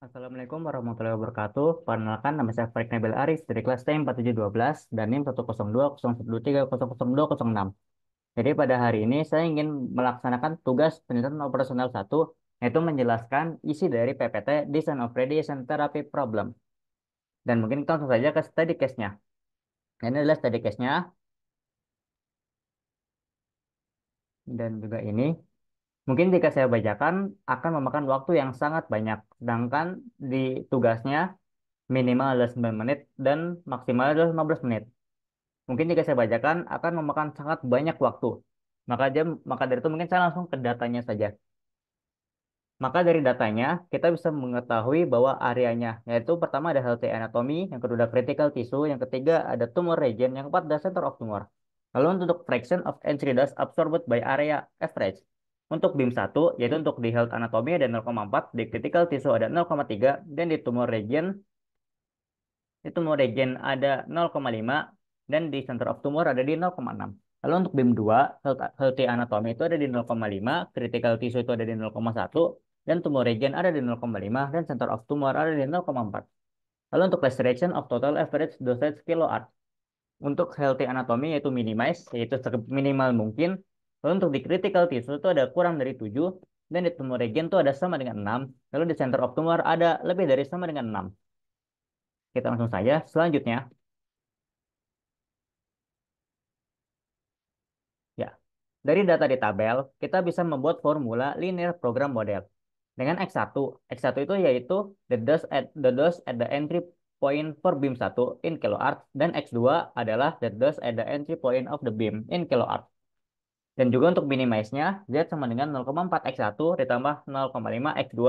Assalamualaikum warahmatullahi wabarakatuh. Perkenalkan, nama saya Farid Nabil Aris dari kelas T4712 dan NIM 1020123002006. Jadi pada hari ini saya ingin melaksanakan tugas penelitian operasional satu, yaitu menjelaskan isi dari PPT Design of Radiation Therapy Problem. Dan mungkin kita langsung saja ke study case-nya. Ini adalah study case-nya dan juga ini. Mungkin jika saya bacakan akan memakan waktu yang sangat banyak. Sedangkan di tugasnya minimal adalah 9 menit dan maksimal adalah 15 menit. Mungkin jika saya bacakan akan memakan sangat banyak waktu. Maka dari itu mungkin saya langsung ke datanya saja. Maka dari datanya kita bisa mengetahui bahwa areanya, yaitu pertama ada healthy anatomy, yang kedua ada critical tissue, yang ketiga ada tumor region, yang keempat ada center of tumor. Lalu untuk fraction of entry dose absorbed by area average. Untuk BIM 1, yaitu untuk di health anatomy ada 0,4, di critical tissue ada 0,3, dan di tumor region ada 0,5 dan di center of tumor ada di 0,6. Lalu untuk BIM 2, healthy anatomy itu ada di 0,5, critical tissue itu ada di 0,1, dan tumor region ada di 0,5 dan center of tumor ada di 0,4. Lalu untuk restriction of total average dosage kiloart. Untuk healthy anatomy yaitu minimize, yaitu minimal mungkin. Lalu untuk di critical tissue itu ada kurang dari 7, dan di tumor region itu ada sama dengan 6. Lalu di center of tumor ada lebih dari sama dengan 6. Kita langsung saja. Selanjutnya, ya, dari data di tabel, kita bisa membuat formula linear program model. Dengan X1, X1 itu yaitu the dose at the entry point for beam 1 in kiloart, dan X2 adalah the dose at the entry point of the beam in kiloart. Dan juga untuk minimize-nya, Z sama dengan 0,4 X1 ditambah 0,5 X2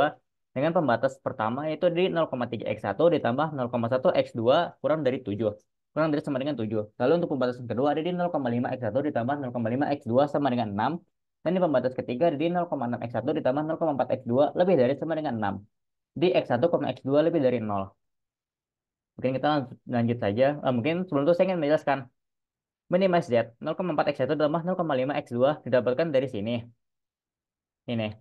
dengan pembatas pertama yaitu di 0,3 X1 ditambah 0,1 X2 kurang dari 7. Kurang dari sama dengan 7. Lalu untuk pembatas kedua ada di 0,5 X1 ditambah 0,5 X2 sama dengan 6. Dan di pembatas ketiga ada di 0,6 X1 ditambah 0,4 X2 lebih dari sama dengan 6. Di X1, X2 lebih dari 0. Mungkin kita lanjut saja. Mungkin sebelum itu saya ingin menjelaskan. Minimize Z 0,4 X1 ditambah 0,5 X2 didapatkan dari sini. Ini,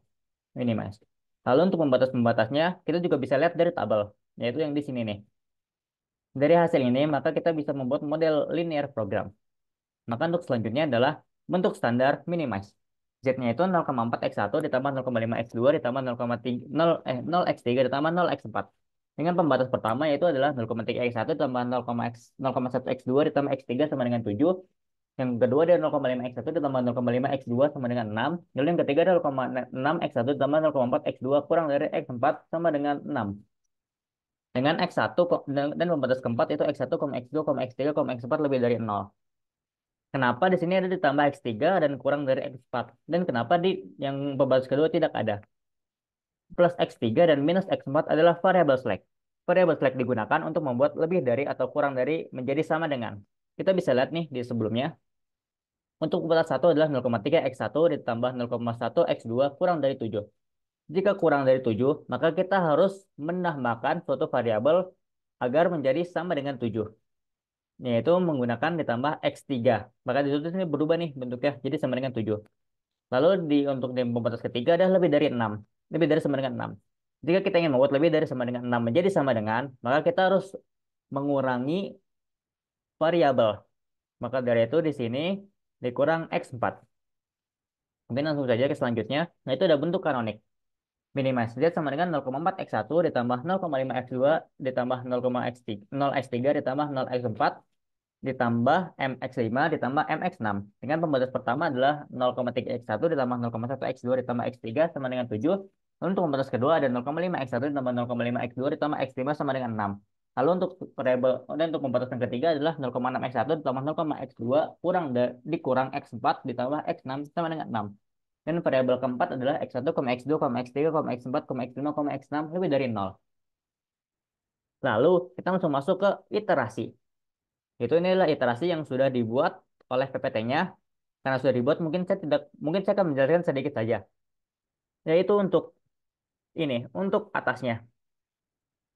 minimize. Lalu untuk pembatas-pembatasnya, kita juga bisa lihat dari tabel, yaitu yang di sini nih. Dari hasil ini, maka kita bisa membuat model linear program. Maka untuk selanjutnya adalah bentuk standar minimize. Z-nya itu 0,4 X1 ditambah 0,5 X2 ditambah 0,3, 0 X3 ditambah 0 X4. Dengan pembatas pertama yaitu adalah 0,3 X1 ditambah 0,1 X2 ditambah X3 sama dengan 7. Yang kedua ada 0,5 X1 ditambah 0,5 X2 sama dengan 6. Lalu yang ketiga ada 0,6 X1 ditambah 0,4 X2 kurang dari X4 sama dengan 6. Dengan X1 dan pembatas keempat itu X1, X2, X3, X4 lebih dari 0. Kenapa di sini ada ditambah X3 dan kurang dari X4? Dan kenapa di yang pembatas kedua tidak ada? Plus X3 dan minus X4 adalah variable slack. Variable slack digunakan untuk membuat lebih dari atau kurang dari menjadi sama dengan. Kita bisa lihat nih di sebelumnya. Untuk pembatas 1 adalah 0,3 X1 ditambah 0,1 X2 kurang dari 7. Jika kurang dari 7, maka kita harus menambahkan suatu variabel agar menjadi sama dengan 7, yaitu menggunakan ditambah X3. Maka di situ ini berubah nih bentuknya, jadi sama dengan 7. Lalu untuk di pembatas ketiga adalah lebih dari 6. Lebih dari sama dengan 6. Jika kita ingin membuat lebih dari sama dengan 6 menjadi sama dengan, maka kita harus mengurangi variabel. Maka dari itu di sini dikurang X4. Mungkin langsung saja ke selanjutnya. Nah, itu ada bentuk kanonik. Minimize Z sama dengan 0,4 X1 ditambah 0,5 X2 ditambah 0,X3 ditambah 0X4 ditambah MX5 ditambah MX6. Dengan pembatas pertama adalah 0,3 X1 ditambah 0,1 X2 ditambah X3 sama dengan 7. Lalu untuk pembatas kedua ada 0,5 X1 ditambah 0,5 X2 ditambah X5 sama dengan 6. Lalu untuk variabel dan untuk pembatas yang ketiga adalah 0,6 X1 ditambah 0,X2 dikurang X4 ditambah X6 sama dengan 6. Dan variabel keempat adalah X1, X2, X3, X4, X5, X6 lebih dari 0. Lalu kita langsung masuk ke iterasi. Inilah iterasi yang sudah dibuat oleh PPT-nya. Karena sudah dibuat, mungkin saya akan menjelaskan sedikit saja. Yaitu untuk atasnya.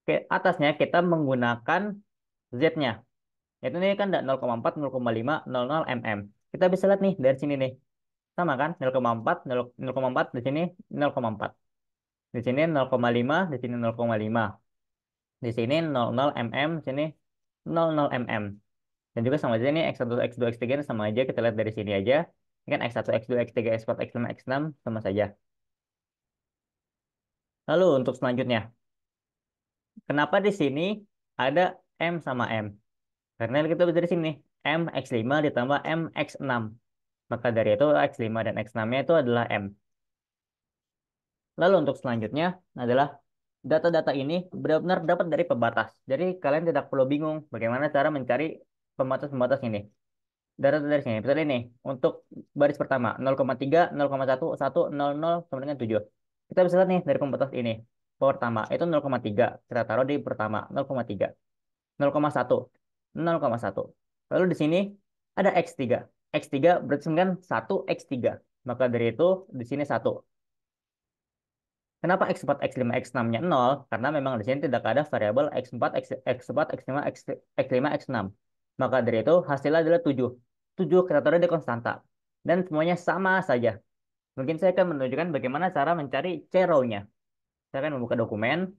Oke, atasnya kita menggunakan Z-nya. Ini kan 0,4, 0,5, 00 mm. Kita bisa lihat nih dari sini nih. Sama kan? 0,4, 0,4 di sini 0,4. Di sini 0,5, di sini 0,5. Di sini 00 mm, sini 00 mm. Dan juga sama aja ini X1, X2, X3 ini sama aja. Kita lihat dari sini aja. Ini kan X1, X2, X3, X4, X5, X6 sama saja. Lalu untuk selanjutnya, kenapa di sini ada M sama M? Karena kita bisa dari sini, M X5 ditambah M X6. Maka dari itu X5 dan X6-nya itu adalah M. Lalu untuk selanjutnya adalah data-data ini benar-benar dapat dari pembatas. Jadi kalian tidak perlu bingung bagaimana cara mencari pembatas-pembatas ini. Data dari sini. Misalnya ini, untuk baris pertama 0,3, 0,1, 1, 00 sama dengan 7. Kita bisa lihat nih dari pembatas ini. Pertama itu 0,3. Kita taruh di pertama 0,3. 0,1. 0,1. Lalu di sini ada X3. X3 berarti kan 1 X3. Maka dari itu di sini 1. Kenapa X4, X5, X6-nya 0? Karena memang di sini tidak ada variabel X4, X4, X5, X5, X6. Maka dari itu hasilnya adalah 7. 7 kita taruh di konstanta. Dan semuanya sama saja. Mungkin saya akan menunjukkan bagaimana cara mencari C-row-nya. Saya akan membuka dokumen.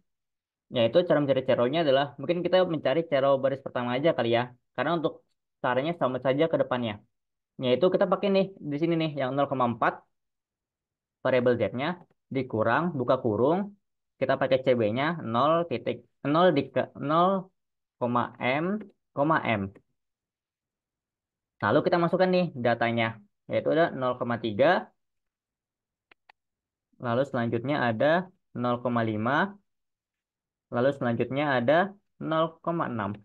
Yaitu cara mencari C-row-nya adalah mungkin kita mencari C-row baris pertama aja kali ya. Karena untuk caranya sama saja ke depannya. Yaitu kita pakai nih di sini nih yang 0,4 variabel z-nya dikurang buka kurung kita pakai cb-nya 0 titik 0 di 0, m, m. Lalu kita masukkan nih datanya yaitu ada 0,3, lalu selanjutnya ada 0,5, lalu selanjutnya ada 0,6.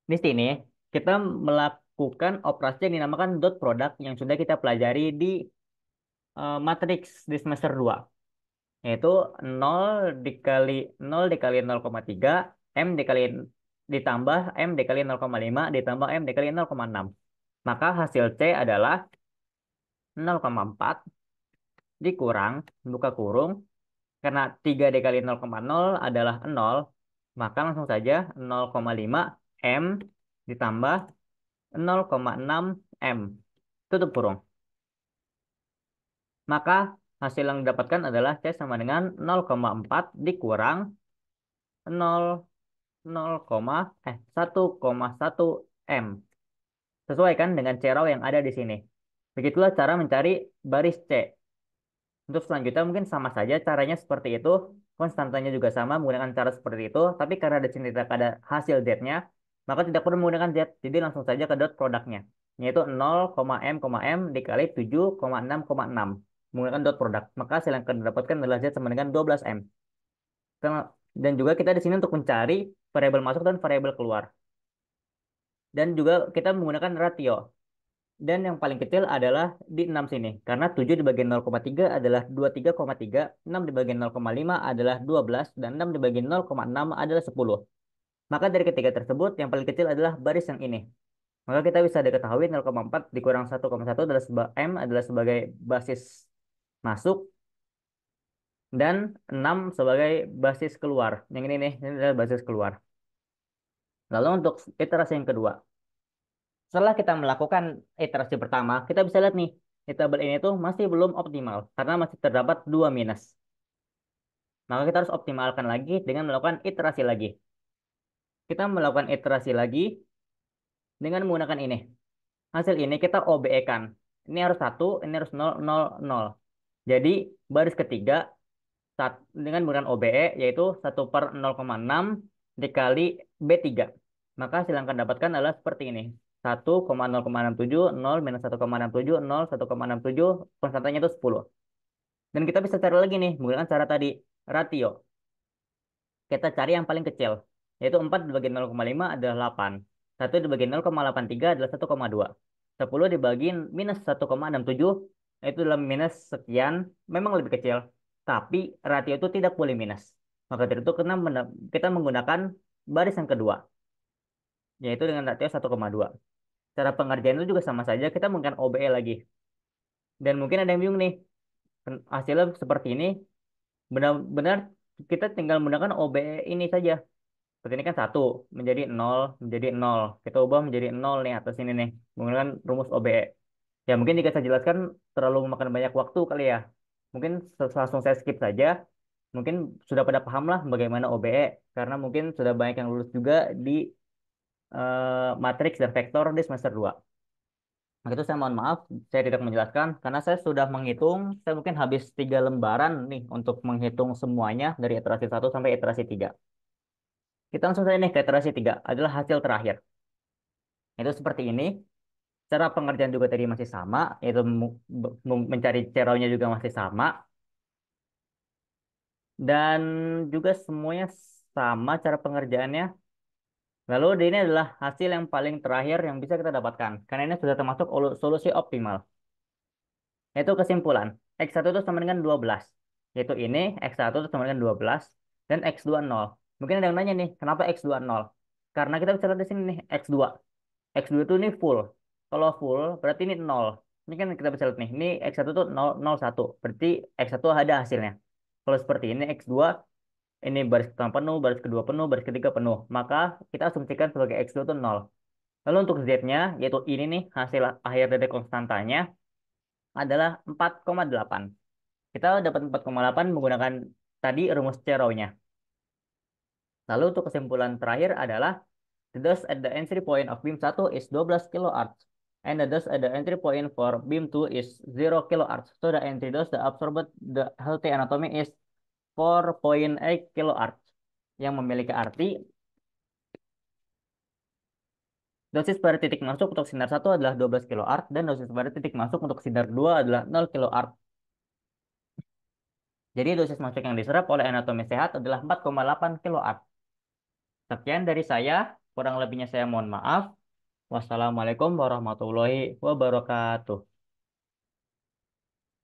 Di sini kita melakukan operasi yang dinamakan dot product yang sudah kita pelajari di matriks di semester 2. Yaitu 0 dikali 0 dikali 0,3 M dikali ditambah M dikali 0,5 ditambah M dikali 0,6. Maka hasil C adalah 0,4 dikurang buka kurung karena 3 dikali 0,0 adalah 0, maka langsung saja 0,5 M ditambah 0,6 M tutup kurung. Maka hasil yang didapatkan adalah C sama dengan 0,4 dikurang 0 1,1 M. Sesuaikan dengan C-row yang ada di sini. Begitulah cara mencari baris C. Untuk selanjutnya mungkin sama saja caranya seperti itu. Konstantanya juga sama menggunakan cara seperti itu. Tapi karena di sini tidak ada hasil Z-nya, maka tidak perlu menggunakan Z. Jadi langsung saja ke dot produknya. Yaitu 0,M, M dikali 7,6,6. Menggunakan dot produk. Maka hasil yang akan didapatkan adalah Z sama dengan 12M. Dan juga kita di sini untuk mencari variabel masuk dan variabel keluar. Dan juga kita menggunakan ratio. Dan yang paling kecil adalah di 6 sini. Karena 7 dibagian 0,3 adalah 23,3, 6 dibagian 0,5 adalah 12, dan 6 dibagian 0,6 adalah 10. Maka dari ketiga tersebut, yang paling kecil adalah baris yang ini. Maka kita bisa diketahui 0,4 dikurang 1,1 adalah M adalah sebagai basis masuk, dan 6 sebagai basis keluar. Yang ini nih, ini adalah basis keluar. Lalu untuk iterasi yang kedua. Setelah kita melakukan iterasi pertama, kita bisa lihat nih, di tabel ini tuh masih belum optimal karena masih terdapat 2 minus. Maka kita harus optimalkan lagi dengan melakukan iterasi lagi. Kita melakukan iterasi lagi dengan menggunakan ini. Hasil ini kita OBE-kan. Ini harus 1, ini harus 0, 0, 0. Jadi baris ketiga dengan menggunakan OBE yaitu 1/0,6 dikali B3. Maka hasil yang akan dapatkan adalah seperti ini. 1,0,67, 0 minus 1,67, 0, 1,67, konstantanya itu 10. Dan kita bisa cari lagi nih, menggunakan cara tadi, ratio. Kita cari yang paling kecil, yaitu 4 dibagi 0,5 adalah 8. 1 dibagi 0,83 adalah 1,2. 10 dibagi minus 1,67, itu adalah minus sekian, memang lebih kecil. Tapi ratio itu tidak boleh minus. Maka dari itu kita menggunakan baris yang kedua, yaitu dengan ratio 1,2. Cara pengerjaan itu juga sama saja, kita menggunakan OBE lagi. Dan mungkin ada yang bingung nih, hasilnya seperti ini, benar-benar kita tinggal menggunakan OBE ini saja. Seperti ini kan 1 menjadi 0, menjadi 0. Kita ubah menjadi 0 nih atas ini nih, menggunakan rumus OBE. Ya mungkin jika saya jelaskan terlalu memakan banyak waktu kali ya. Mungkin langsung saya skip saja. Mungkin sudah pada paham lah bagaimana OBE, karena mungkin sudah banyak yang lulus juga di matriks dan vektor di semester 2. Maka itu saya mohon maaf, saya tidak menjelaskan, karena saya sudah menghitung, saya mungkin habis 3 lembaran nih untuk menghitung semuanya dari iterasi 1 sampai iterasi 3. Kita langsung saja nih ke iterasi 3, adalah hasil terakhir. Itu seperti ini. Cara pengerjaan juga tadi masih sama, yaitu mencari ceraunya juga masih sama, dan juga semuanya sama cara pengerjaannya. Lalu ini adalah hasil yang paling terakhir yang bisa kita dapatkan, karena ini sudah termasuk solusi optimal. Yaitu kesimpulan, X1 itu sama dengan 12. Yaitu ini, X1 itu sama dengan 12, dan X2 nol. Mungkin ada yang nanya nih, kenapa X2 nol? Karena kita bisa lihat di sini nih, X2. X2 itu ini full. Kalau full, berarti ini nol. Ini kan kita bisa lihat nih, ini X1 itu 0, 0, 1. Berarti X1 ada hasilnya. Kalau seperti ini, X2, ini baris pertama penuh, baris kedua penuh, baris ketiga penuh. Maka kita asumsikan sebagai X2 itu nol. Lalu untuk Z-nya, yaitu ini nih, hasil akhir dari konstantanya, adalah 4,8. Kita dapat 4,8 menggunakan tadi rumus Cherrow-nya. Lalu untuk kesimpulan terakhir adalah the dose at the entry point of beam 1 is 12 kiloarcs and the dose at the entry point for beam 2 is 0 kiloarcs. So the entry dose the absorbed the healthy anatomy is 4,8 kiloarcs. Yang memiliki arti dosis pada titik masuk untuk sinar 1 adalah 12 kiloarc dan dosis pada titik masuk untuk sinar 2 adalah 0 kiloarc. Jadi dosis masuk yang diserap oleh anatomi sehat adalah 4,8 kiloarc. Sekian dari saya, kurang lebihnya saya mohon maaf. Wassalamualaikum warahmatullahi wabarakatuh.